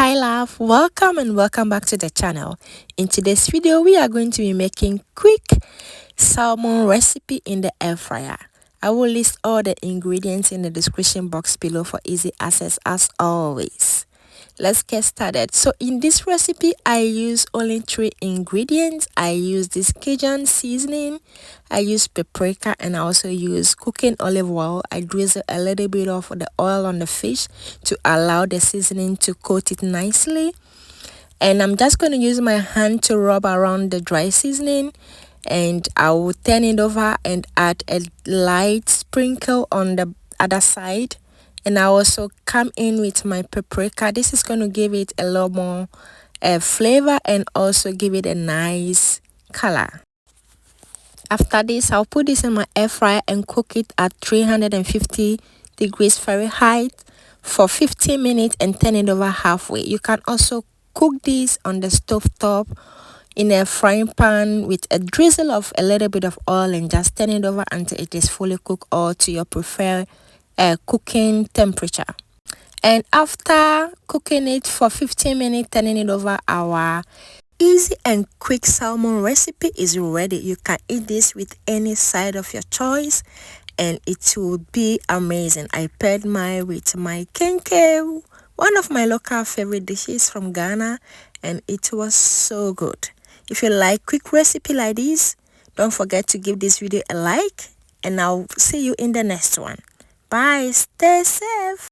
Hi love, welcome and welcome back to the channel. In today's video we are going to be making quick salmon recipe in the air fryer. I will list all the ingredients in the description box below for easy access as always. Let's get started. So in this recipe I use only 3 ingredients. I use this Cajun seasoning, I use paprika, and I also use cooking olive oil. I drizzle a little bit of the oil on the fish to allow the seasoning to coat it nicely, and I'm just going to use my hand to rub around the dry seasoning, and I will turn it over and add a light sprinkle on the other side. And I also come in with my paprika. This is going to give it a little more flavor and also give it a nice color. After this, I'll put this in my air fryer and cook it at 350 degrees Fahrenheit for 15 minutes and turn it over halfway. You can also cook this on the stove top in a frying pan with a drizzle of a little bit of oil and just turn it over until it is fully cooked or to your preferred cooking temperature. And after cooking it for 15 minutes, turning it over, our easy and quick salmon recipe is ready. You can eat this with any side of your choice and it will be amazing. I paired mine with my kenke, one of my local favorite dishes from Ghana, and it was so good. If you like quick recipe like this, don't forget to give this video a like, and I'll see you in the next one. Bye, stay safe.